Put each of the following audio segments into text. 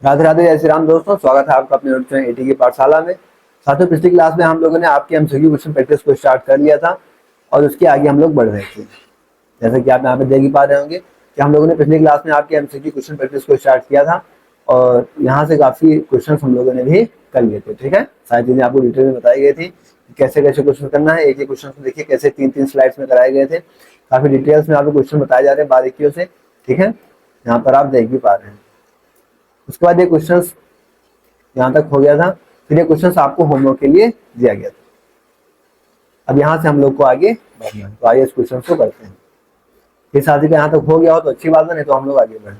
राधे राधे, जय श्री राम दोस्तों। स्वागत है आपका अपने यूट्यूब चैनल एटी की पाठशाला में। साथियों, पिछली क्लास में हम लोगों ने आपके एमसीक्यू क्वेश्चन प्रैक्टिस को स्टार्ट कर लिया था और उसके आगे हम लोग बढ़ रहे थे। जैसे कि आप यहाँ पे देख ही पा रहे होंगे कि हम लोगों ने पिछली क्लास में आपके एमसीक्यू क्वेश्चन प्रैक्टिस को स्टार्ट किया था और यहाँ से काफी क्वेश्चन हम लोगों ने भी कर लिए थे। ठीक है, सारी चीजें आपको डिटेल में बताई गई थी कि कैसे कैसे क्वेश्चन करना है। एक एक क्वेश्चन को देखिए कैसे तीन तीन स्लाइड्स में कराए गए थे। काफी डिटेल्स में आपको क्वेश्चन बताए जा रहे हैं बारीकियों से। ठीक है, यहाँ पर आप देख भी पा रहे हैं। उसके बाद ये क्वेश्चंस यहाँ तक हो गया था। फिर ये क्वेश्चंस आपको होमवर्क के लिए दिया गया था। अब यहाँ से हम लोग को आगे बढ़ना है, तो आइए इस क्वेश्चन को करते हैं। ये साथी का यहाँ तक हो गया हो तो अच्छी बात है, नहीं तो हम लोग आगे बढ़े।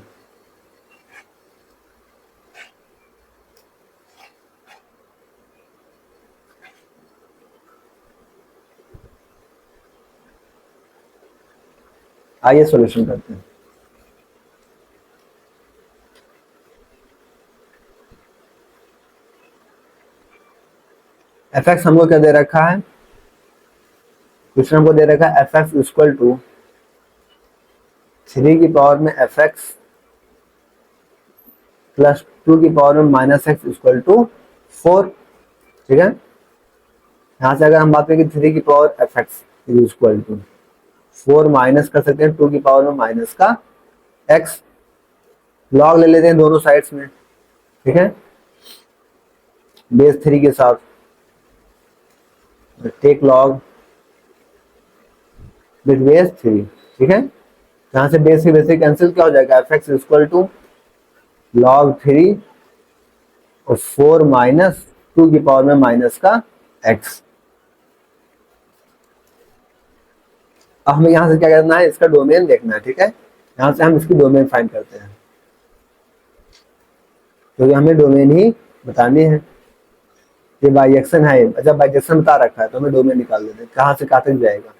आइए सॉल्यूशन करते हैं। एफ एक्स हमको क्या दे रखा है, क्वेश्चन हमको दे रखा है एफ एक्स इक्वल टू 3 की पावर में एफ एक्स प्लस 2 की पावर में माइनस एक्स इक्वल टू 4। ठीक है, यहाँ से अगर हम बात करें 3 की power F x is equal to 4 minus कर सकते हैं 2 की पावर में माइनस का एक्स। लॉग ले लेते हैं दोनों साइड्स में। ठीक है, बेस 3 के साथ टेक लॉग विद बेस 3। ठीक है, यहाँ से बेस से बेस कैंसिल क्या हो जाएगा, F X equal to log 3 और 4 माइनस 2 की पावर में माइनस का एक्स। अब हमें यहाँ से क्या करना है, इसका डोमेन देखना है। ठीक है, यहाँ से हम इसकी डोमेन फाइंड करते हैं क्योंकि हमें डोमेन ही बतानी है। ये बाइजेक्शन है, जब बाइजेक्शन बता रखा है तो हमें डोमेन निकाल देते हैं, कहाँ से कहाँ तक जाएगा।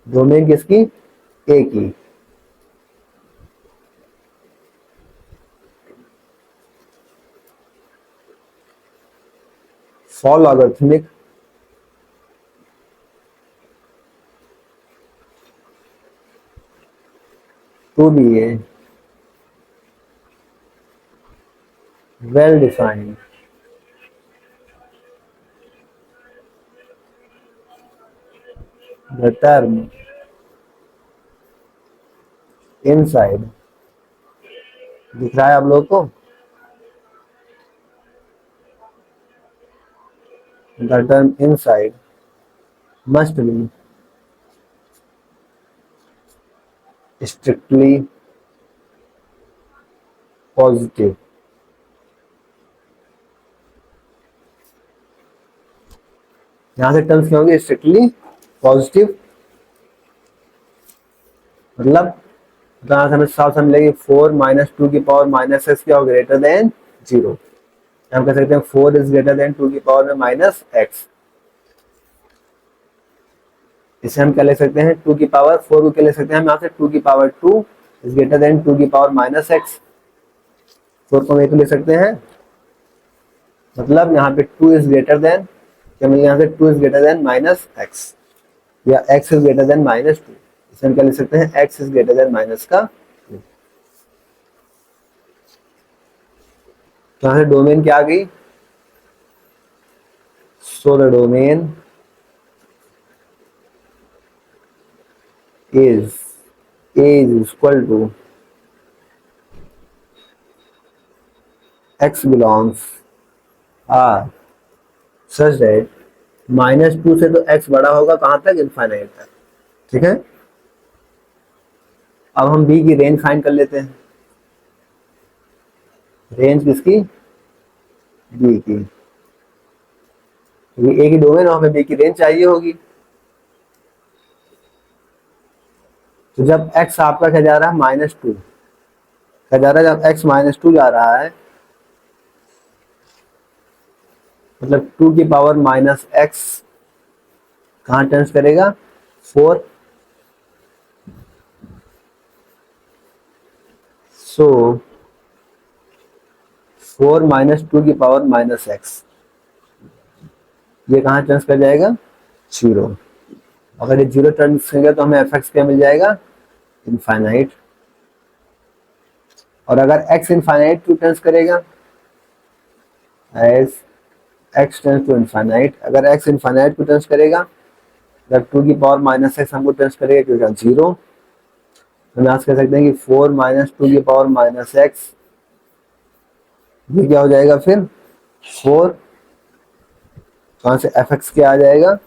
डोमेन किसकी, ए की। For logarithmic to be A well defined the term inside, दिख रहा है आप लोगों को, the term inside must be strictly positive। यहां से टर्म्स क्या होंगे, स्ट्रिक्टली पॉजिटिव। मतलब यहाँ से हमें साफ समझ लेंगे 4 माइनस 2 की पावर माइनस एक्स क्या हो, ग्रेटर देन 0। हम कह सकते हैं 4 इज ग्रेटर देन 2 की पावर में माइनस एक्स। इसे हम क्या ले सकते हैं, 2 की पावर 4 को क्या ले सकते हैं हम यहाँ से, 2 की पावर 2 इज ग्रेटर देन 2 की पावर माइनस एक्स। 4 को हम एक ले सकते हैं, मतलब यहाँ पे 2 इज ग्रेटर देन, क्या मिलेगा यहाँ से, 2 is greater then minus x या x is greater then minus 2। इसे हम क्या लिख सकते हैं, x is greater then minus का 2। तो यहाँ से डोमेन क्या आ गई, so the domain is a is equal to x belongs r such that minus 2 से तो x बड़ा होगा कहां तक, इनफाइनाइट तक। ठीक है, अब हम b की रेंज फाइंड कर लेते हैं। रेंज किसकी, b की, क्योंकि a की डोमेन और हमें b की रेंज चाहिए होगी। तो जब x आपका क्या जा रहा है, माइनस 2 क्या जा रहा है, जब x माइनस 2 जा रहा है मतलब 2 की पावर माइनस एक्स कहां टेंस करेगा, 4। सो 4 माइनस 2 की पावर माइनस एक्स, ये कहां टेंस कर जाएगा, 0। अगर ये 0 टेंस करेगा तो हमें एफ एक्स क्या मिल जाएगा, इनफाइनाइट। और अगर x इनफाइनाइट टू टेंस करेगा, as x tends to infinite, अगर x इनफाइनाइट टू टेंस करेगा, जब टू की पावर माइनस एक्स हमको टेंस करेगा क्योंकि जीरो, तो हम यहाँ से कह सकते हैं कि फोर माइनस टू की पावर माइनस एक्स, ये क्या हो जाएगा फिर फोर, कहाँ से एफ एक्स क्या आ जाएगा,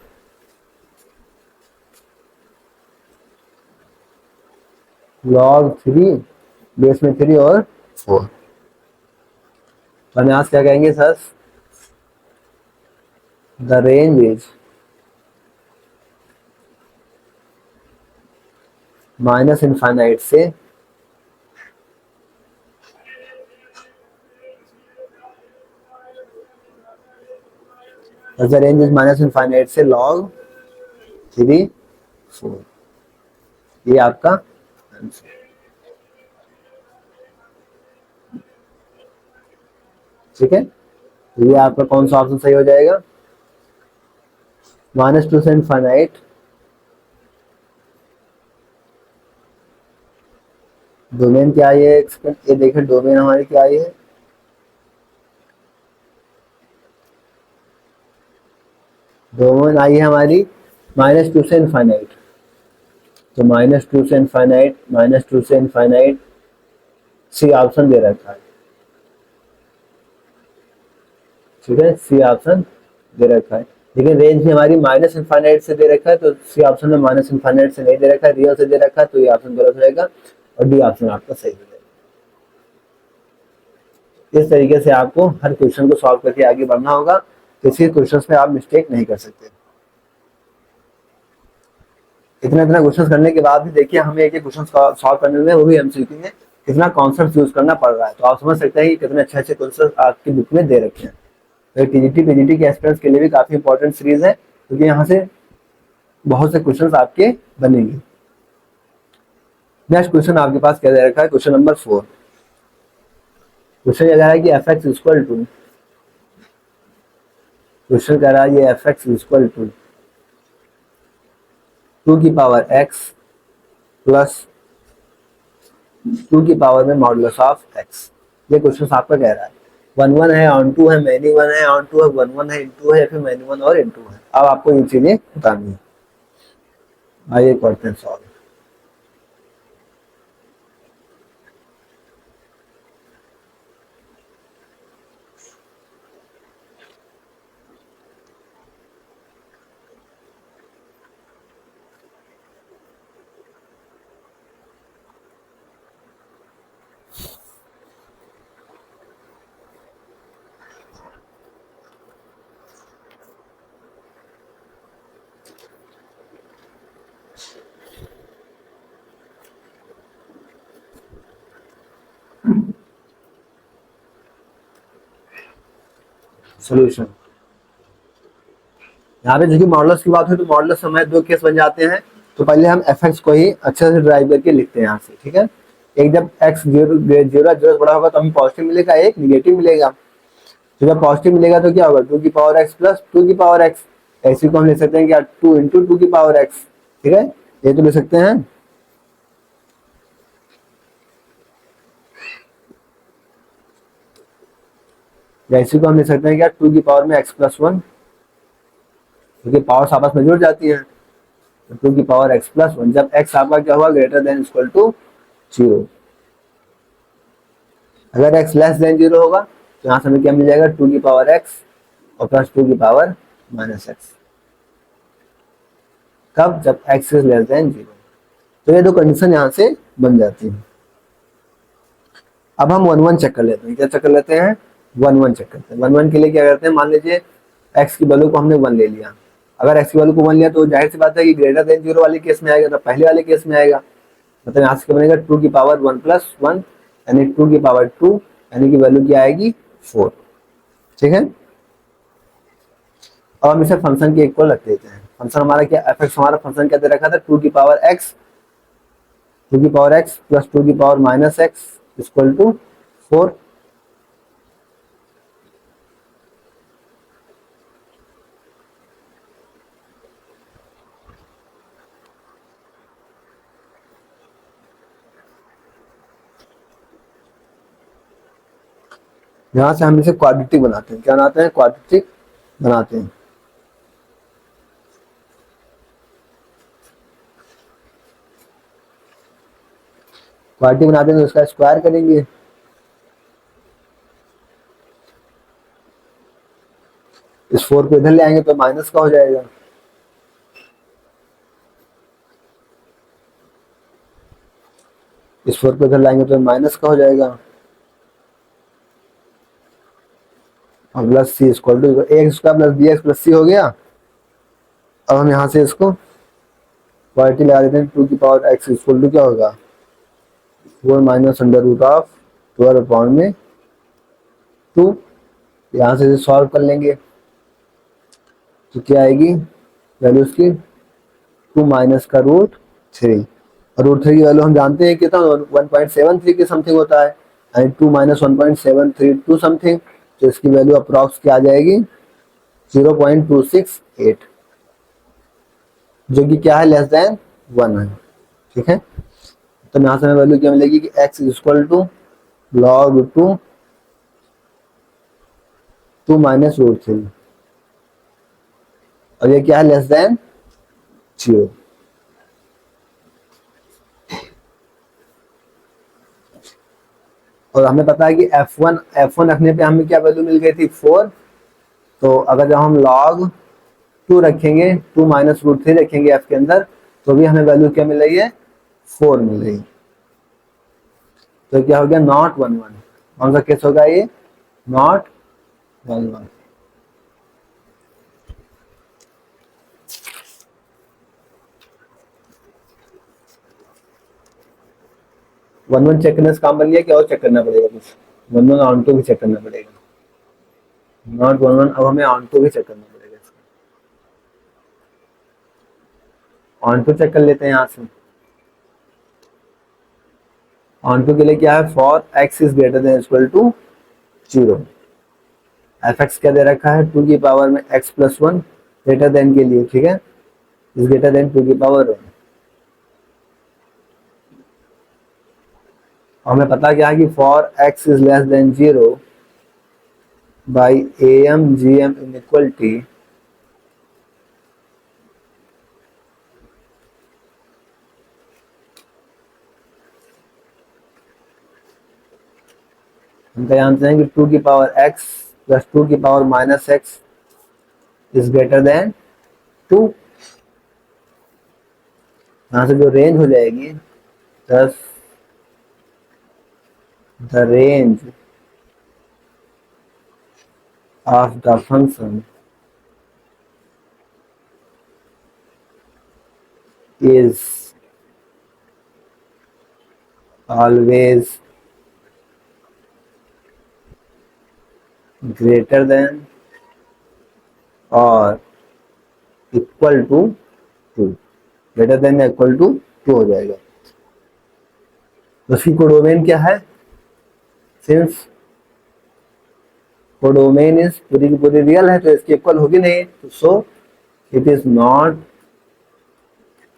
लॉग थ्री, बेस में थ्री और फोर। हम यहाँ से क्या कहेंगे sir, the range is minus infinite से the range is minus infinite से लॉग थ्री फोर, ये आपका आंसर। ठीक है, तो ये आपका कौन सा ऑप्शन सही हो जाएगा, माइनस टू से इनफाइनाइट, डोमेन क्या है ये देखें, डोमेन हमारी क्या है, डोमेन आई है हमारी माइनस टू से इनफाइनाइट, तो माइनस टू से इनफाइनाइट, माइनस टू से इनफाइनाइट, सी ऑप्शन दे रखा है। ठीक है, सी ऑप्शन दे रखा है, लेकिन रेंज भी हमारी माइनस इनफाइनाइट से दे रखा है, तो सी ऑप्शन में माइनस इनफाइनाइट से नहीं दे रखा है, रियल से दे रखा है, तो ये ऑप्शन गलत हो जाएगा और डी ऑप्शन आपका सही हो जाएगा। इस तरीके से आपको हर क्वेश्चन को सॉल्व करके आगे बढ़ना होगा, किसी क्वेश्चन में आप मिस्टेक नहीं कर सकते। इतना इतना क्वेश्चन करने के बाद भी देखिए हमें एक एक क्वेश्चन सॉल्व करने में, वो भी एमसीक्यू में, कितना कॉन्सेप्ट यूज करना पड़ रहा है, तो आप समझ सकते हैं कि कितने अच्छे अच्छे क्वेश्चन आपकी बुक में दे रखे हैं। तो टीजीटी पीजीटी के एस्पिरेंट्स के लिए भी काफी इंपॉर्टेंट सीरीज है, क्योंकि यहाँ से बहुत से क्वेश्चन आपके बनेंगे। नेक्स्ट क्वेश्चन आपके पास क्या दे रखा है, क्वेश्चन नंबर 4। क्वेश्चन कह रहा है कि F X equal to, question कह रहा है ये F X equal to two की पावर एक्स प्लस टू की पावर में मॉडुलस ऑफ एक्स, ये क्वेश्चन आपका कह रहा है। वन वन है, ऑन टू है, मैनी वन है, ऑन टू है, वन वन है, इनटू है, या फिर मैनी वन और इनटू है। अब आपको ये चीजें बतानी है। आइए करते हैं सॉल्व। सोल्यूशन, यहाँ पे देखिए मॉडुलस की बात हुई तो मॉडुलस समय दो केस बन जाते हैं। तो पहले हम एफ एक्स को ही अच्छे से ड्राइव करके लिखते हैं यहाँ से। ठीक है, एक जब एक्स जीरो जीरो जीरो बड़ा होगा तो हमें पॉजिटिव मिलेगा, एक निगेटिव मिलेगा। तो जब पॉजिटिव मिलेगा तो क्या होगा, टू की पावर एक्स प्लस टू की पावर एक्स, ऐसी को हम लिख सकते हैं क्या, टू इंटू टू की पावर एक्स। ठीक है, ये तो लिख सकते हैं। ऐसी को हम लिख सकते हैं क्या, टू की पावर में एक्स प्लस वन, क्योंकि पावर्स आपस में जुड़ जाती है। तो टू की पावर एक्स प्लस वन, जब एक्स आपका क्या हुआ, greater than equal to zero. अगर एक्स लेस देन जीरो होगा तो यहाँ से हमें क्या मिल जाएगा, टू की पावर एक्स और प्लस टू की पावर माइनस एक्स। कब, जब x is less than zero. तो ये दो कंडीशन यहाँ से बन जाती है। अब हम वन वन चेक कर लेते हैं। क्या चेक कर लेते हैं, वन वन चेक करते हैं। वन वन के लिए क्या करते हैं, मान लीजिए एक्स की वैल्यू को हमने वन ले लिया। अगर एक्स की वैल्यू को वन लिया तो जाहिर सी बात है कि ग्रेटर देन जीरो वाले केस में आएगा, तो पहले वाले केस में आएगा। मतलब यहाँ से क्या बनेगा, टू की पावर वन प्लस वन, यानी टू की पावर टू, यानी कि वैल्यू क्या आएगी, फोर। ठीक है, अब हम इसे फंक्शन के इक्वल रख देते हैं। फंक्शन हमारा क्या, एफ एक्स हमारा फंक्शन क्या दे रखा था, टू की पावर एक्स, टू की पावर एक्स प्लस टू की power minus x equal to four. यहाँ से हम इसे क्वाड्रेटिक बनाते हैं। क्या बनाते हैं? क्वाड्रेटिक बनाते हैं। क्वाड्रेटिक बनाते हैं तो उसका स्क्वायर करेंगे। इस 4 को इधर ले आएंगे तो माइनस का हो जाएगा। इस 4 को इधर लाएंगे तो माइनस का हो जाएगा। और plus c equal to x square plus b x plus c हो गया। अब हम यहाँ से इसको क्वाड्रेटिक लगा देते हैं। 2 की पावर एक्स इक्वल टू क्या होगा? 4 minus under root of 12 upon में 2। यहाँ से सॉल्व कर लेंगे तो क्या आएगी वैल्यू उसकी? 2 माइनस का रूट 3। और रूट 3 की वैल्यू हम जानते हैं कितना 1.73 के समथिंग होता है, यानी 2 माइनस 1.732 समथिंग। तो इसकी वैल्यू अप्रॉक्स क्या आ जाएगी? 0.268, जो कि क्या है? लेस देन 1 है। ठीक है, तो यहाँ से हमें वैल्यू क्या मिलेगी कि x is equal to log 2 minus root 3, और ये क्या है? Less than 0। और हमें पता है कि f1 रखने पे हमें क्या वैल्यू मिल गई थी? 4। तो अगर जब हम log 2 रखेंगे, 2 माइनस रूट 3 रखेंगे f के अंदर, तो भी हमें वैल्यू क्या मिल रही है? 4 मिल रही है। तो क्या हो गया? नॉट 1 1। कौन सा केस होगा ये? नॉट 1 1। वन वन चेक करने से काम बन गया, क्या और चेक करना पड़ेगा? कुछ 1 1 ऑन टू भी चेक करना पड़ेगा। नॉट 1 1, अब हमें ऑन टू भी चेक करना पड़ेगा। ऑन टू चेक कर लेते हैं यहाँ से। ऑन टू के लिए क्या है? For x is greater than equal to 0। F x क्या दे रखा है? 2 की पावर में x प्लस 1 ग्रेटर देन के लिए। ठीक है, इज ग्रेटर देन 2 की पावर 1। हमें पता क्या है कि for x is less than 0 by am gm inequality हम क्या जानते हैं कि 2 की पावर x प्लस 2 की power minus x is greater then 2। यहाँ से जो रेंज हो जाएगी, दस the range of the function is always greater than or equal to 2। Greater than या इक्वल टू 2 हो जाएगा। तो उसकी कोडोमेन क्या है? सिंस कोडोमेन इज पूरी की पूरी रियल है तो इसकी इक्वल होगी नहीं, तो so it is not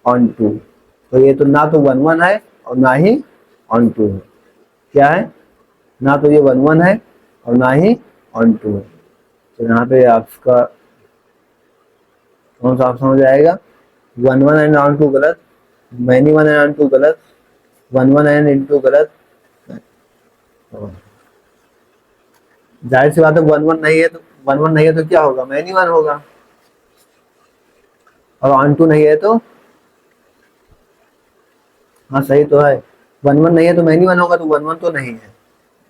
onto. तो ये तो ना तो 1 1 है और ना ही ऑन टू है। क्या है? ना तो ये 1 1 है और ना ही ऑन टू है। तो यहाँ पे आपका कौन सा ऑप्शन हो जाएगा? 1 1 एंड ऑन टू गलत, मैनी 1 एंड ऑन टू गलत, 1 1 एंड इनटू गलत। जाहिर सी बात है 1 1 नहीं है तो 1 1 नहीं है तो क्या होगा? मैनी 1 होगा। और ऑन टू नहीं है तो हाँ सही तो है, 1 1 नहीं है तो मैनी 1 होगा, तो 1 1 तो नहीं है।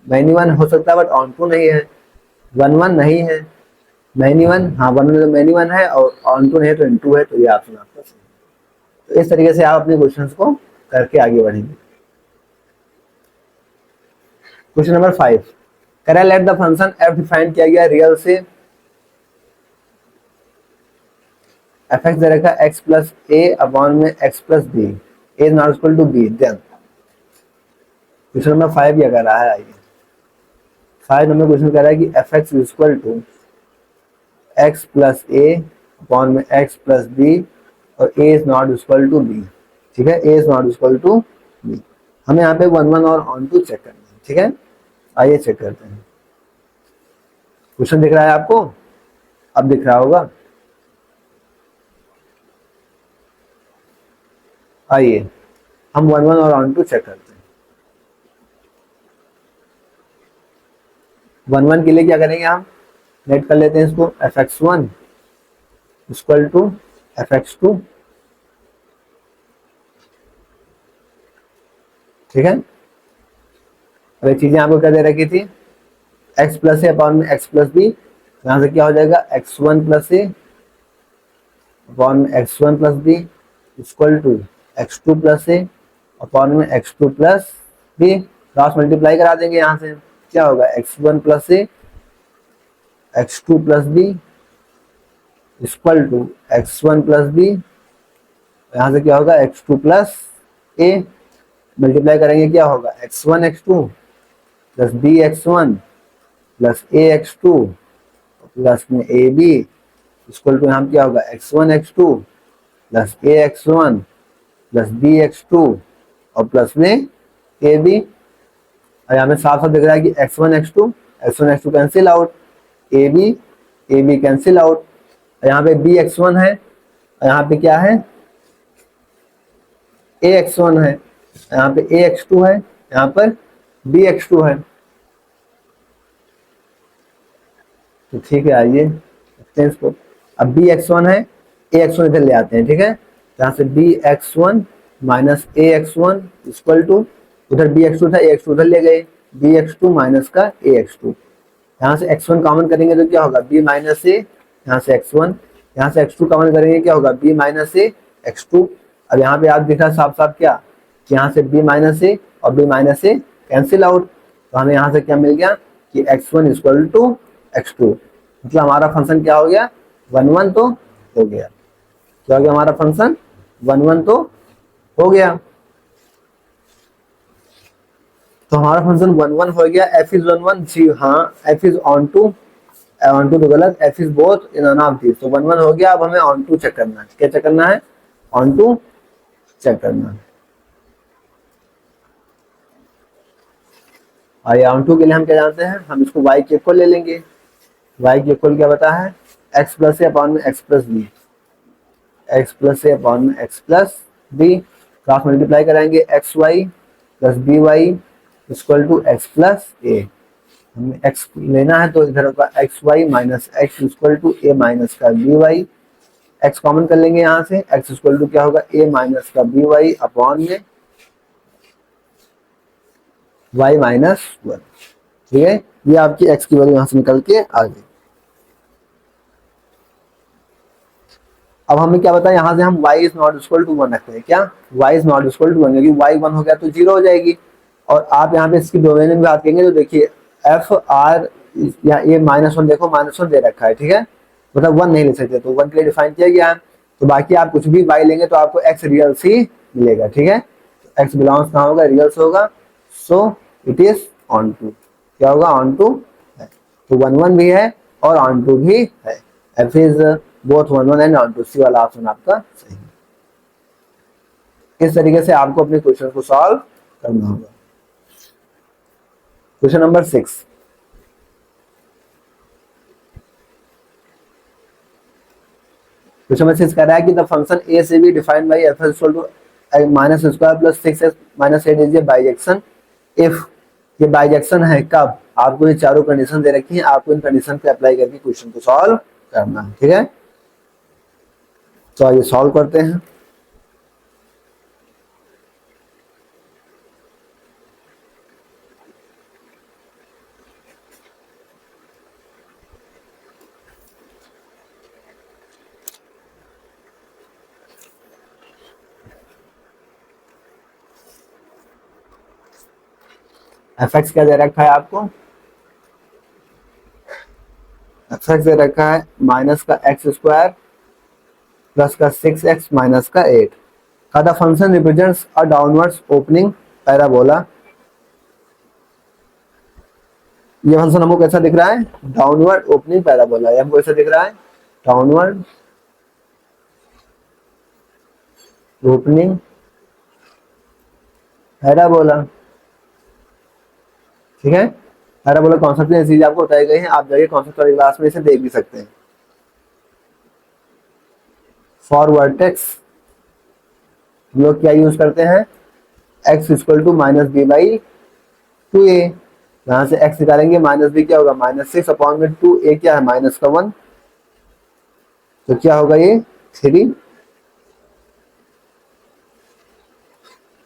मैनी 1 हो सकता है बट ऑन टू नहीं है। 1 1 नहीं है, मैनी 1 हाँ 1 1 तो मैनी 1 है और ऑन टू नहीं है तो इन टू है। तो ये ऑप्शन आपका सही है। तो इस तरीके से आप अपने क्वेश्चंस को करके आगे बढ़ेंगे। क्वेश्चन नंबर 5, करें let the function f define किया गया रियल से। एफ एक्स दे रखा है एक्स प्लस ए अपॉन में x plus b, a not equal to b. Then question number 5 क्या कर रहा है? आइए 5 नंबर क्वेश्चन कह रहा है कि F x is equal to x plus a upon में एक्स प्लस बी और a is not equal to b. ठीक है, a is not equal to b. हमें यहाँ पे 1 1 और ऑन टू चेक करना है। ठीक है, आइए चेक करते हैं। क्वेश्चन दिख रहा है आपको? अब दिख रहा होगा। आइए हम 1 1 और ऑन टू चेक करते हैं। 1 1 के लिए क्या करेंगे, हम नेट कर लेते हैं इसको, fx1 इक्वल टू fx2, ठीक है। अब ये चीजें आपको क्या दे रखी थी, x प्लस ए अपॉन में x प्लस बी, यहाँ से क्या हो जाएगा x1 प्लस ए अपॉन में x1 plus b equal to x2 plus a upon में x2 plus b. Cross multiply करा देंगे, यहाँ से क्या होगा x1 plus a x2 plus b equal to x1 plus b, यहाँ से क्या होगा x2 प्लस ए। मल्टीप्लाई करेंगे क्या होगा x1 x2 plus b x1 plus a x2 plus में ए बी इक्वल टू यहाँ क्या होगा x1 x2 प्लस ए x1 प्लस बी x2 और प्लस में ए बी। और यहाँ पे साफ साफ दिख रहा है कि x1 x2 cancel out, a b cancel out. यहाँ पे बी x1 है, यहाँ पे क्या है ए x1 है, यहाँ पे ए x2 है, यहाँ पर बी x2 है। तो ठीक है, आइए इसको। अब बी x1 है, ए x1 इधर ले आते हैं, ठीक है। यहाँ से b x1 minus a x1 equal to, उधर बी x2 था, ए x2 उधर ले गए, बी x2 माइनस का ए x2। यहाँ से x1 कॉमन करेंगे तो क्या होगा b माइनस ए, यहाँ से x1, यहाँ से x2 कॉमन करेंगे क्या होगा b माइनस ए x2। अब यहाँ पे आप दिखा साफ साफ क्या कि यहाँ से b माइनस ए और b माइनस ए कैंसिल आउट, तो हमें यहाँ से क्या मिल गया कि x1 इक्वल टू x2। मतलब हमारा फंक्शन क्या हो गया 1 1 तो हो गया। क्या हो गया हमारा फंक्शन 1 1 तो हो गया। तो हमारा फंक्शन 1 1 हो गया। f इज 1 1 जी हाँ, f इज ऑन टू तो गलत, f is both in of this. तो 1 1 हो गया। अब हमें ऑन टू चेक करना है। क्या चेक करना है? ऑन टू चेक करना है। आइए ऑन टू के लिए हम क्या जानते हैं, हम इसको y के इक्वल ले लेंगे। y के इक्वल क्या बता है x प्लस ए अपॉन में x plus b, x plus a upon में x plus b. Cross multiply कराएंगे x y plus b y equal to x plus a. हमें x लेना है तो इधर होगा x y minus x equal to a minus का b y. x common कर लेंगे यहाँ से, x इक्वल टू क्या होगा a माइनस का बी वाई अपॉन में y माइनस 1। ठीक है, ये आपकी x की वैल्यू यहाँ से निकल के आ गई। अब हमें क्या बताया, यहाँ से हम y is not equal to 1 रखते हैं। क्या y is not equal to 1, क्योंकि y 1 हो गया तो 0 हो जाएगी। और आप यहाँ पे इसकी डोमेन में बात करेंगे तो देखिए एफ आर या ये -1, देखो -1 दे रखा है, ठीक है, मतलब 1 नहीं ले सकते, तो 1 के लिए डिफाइन किया गया है। तो बाकी आप कुछ भी y लेंगे तो आपको x रियल्स ही मिलेगा। ठीक है, तो x बिलोंग्स कहाँ होगा, रियल्स होगा। So it is onto. क्या होगा, ऑन टू है। तो 1 1 भी है और ऑन टू भी है। F is both 1 1 and onto, c वाला ऑप्शन आपका सही है। इस तरीके से आपको अपने क्वेश्चन को सॉल्व करना होगा। क्वेश्चन नंबर 6, क्वेश्चन नंबर 6 कह रहा है कि द फंक्शन ए से b defined by f equal to minus square plus 6x minus 8 is a bijection if. ये बाइजेक्शन है कब, आपको ये चारों कंडीशन दे रखी है, आपको इन कंडीशन पे अप्लाई करके क्वेश्चन को सॉल्व करना है। ठीक है, तो आइए सॉल्व करते हैं। एफ एक्स क्या दे रखा है आपको, एफ एक्स दे रखा है माइनस का एक्स स्क्वायर प्लस का 6x माइनस का 8 का the function represents a downwards opening parabola. ये फंक्शन हमको कैसा दिख रहा है, डाउनवर्ड ओपनिंग पैराबोला। ये हमको कैसा दिख रहा है, डाउनवर्ड ओपनिंग पैराबोला। ठीक है, पैराबोला कॉन्सेप्ट में चीज आपको बताई गई है, आप जाके कॉन्सेप्ट वाली क्लास में इसे देख भी सकते हैं। फॉर वर्टेक्स हम लोग क्या यूज करते हैं, x equal to minus b by 2a, यहाँ से x निकालेंगे माइनस बी क्या होगा -6 अपॉन में 2a क्या है -1, तो क्या होगा ये 3।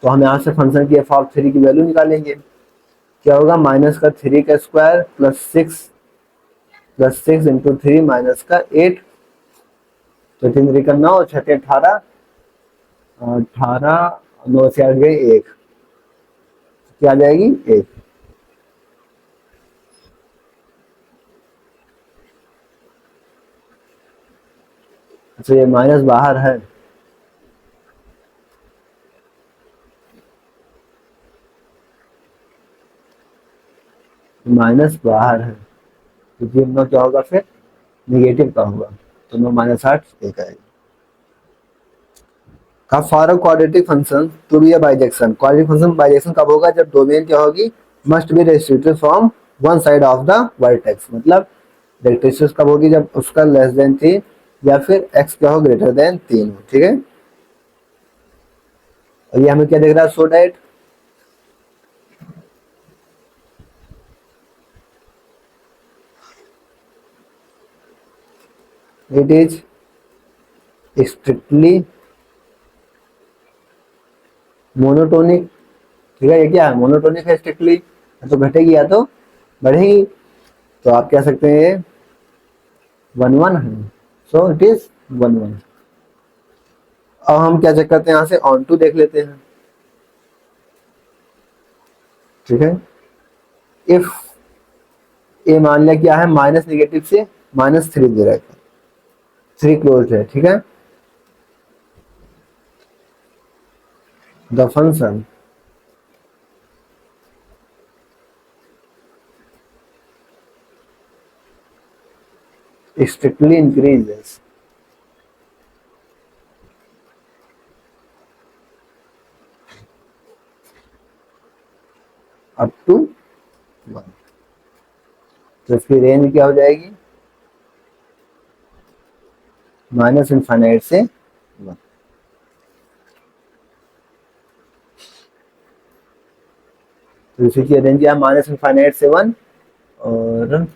तो हम यहाँ से फंक्शन की f(3) की वैल्यू निकालेंगे, क्या होगा -3 का स्क्वायर प्लस 6 इंटू 3 -8, तो 3 3 का 9 और 6 18, 18 9 से 8 गए 1, क्या आ जाएगी 1। अच्छा ये माइनस बाहर है, माइनस बाहर है, तो ये नौ क्या होगा फिर निगेटिव का होगा, तो 9 -8 1 आएगा। कब for a quadratic function to be a bijection, quadratic function bijection कब होगा, जब डोमेन क्या होगी must be restricted from one side of the vertex, मतलब रेस्ट्रिक्शन कब होगी, जब उसका लेस देन 3 या फिर x क्या हो ग्रेटर देन 3 हो, ठीक है। और ये हमें क्या देख रहा है, so that it is strictly monotonic, ठीक है। ये क्या है मोनोटोनिक है, स्ट्रिक्टली तो घटेगी या तो बढ़ेगी, तो आप कह सकते हैं 1 1 है, सो इट इज 1 1। अब हम क्या चेक करते हैं, यहाँ से ऑन टू देख लेते हैं, ठीक है। इफ ए मान लिया क्या है माइनस निगेटिव से -3 दे रहा है, 3 क्लोज है, ठीक है। The function strictly increases up to 1, तो इसकी रेंज क्या हो जाएगी -∞ से 1। तो इसी की रेंज क्या है -∞ से 1, और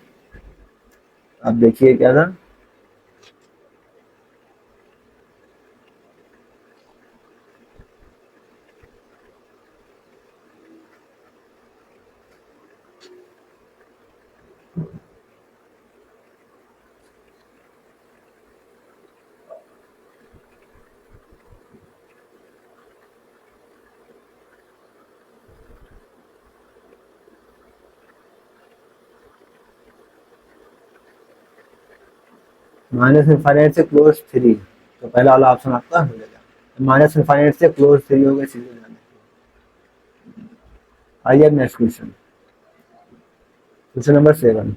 अब देखिए क्या था, -∞ से क्लोज 3, तो पहला वाला ऑप्शन आपका हो जाएगा, -∞ से क्लोज 3 हो गए सीधे जाने। आइए अब नेक्स्ट क्वेश्चन, क्वेश्चन नंबर 7।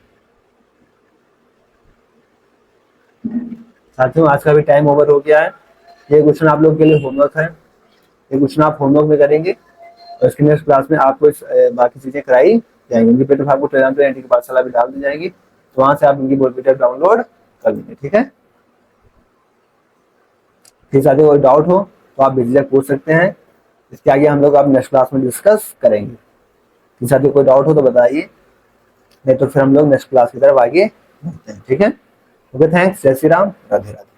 साथियों आज का भी टाइम ओवर हो गया है, ये क्वेश्चन आप लोगों के लिए होमवर्क है, ये क्वेश्चन आप होमवर्क में करेंगे और इसकी नेक्स्ट क्लास में आपको बाकी चीजें कराई जाएंगी, उनकी पीडीएफ आपको टेलीग्राम पे एनटी की पाठशाला भी डाल दी जाएगी, तो वहां से आप इनकी पीडीएफ डाउनलोड कर लेंगे, ठीक है। फिर साथियों कोई डाउट हो तो आप बेझिझक पूछ सकते हैं, इसके आगे हम लोग आप नेक्स्ट क्लास में डिस्कस करेंगे। फिर साथियों कोई डाउट हो तो बताइए, नहीं तो फिर हम लोग नेक्स्ट क्लास की तरफ आगे बढ़ते हैं, ठीक है। ओके थैंक्स, जय श्री राम, राधे राधे।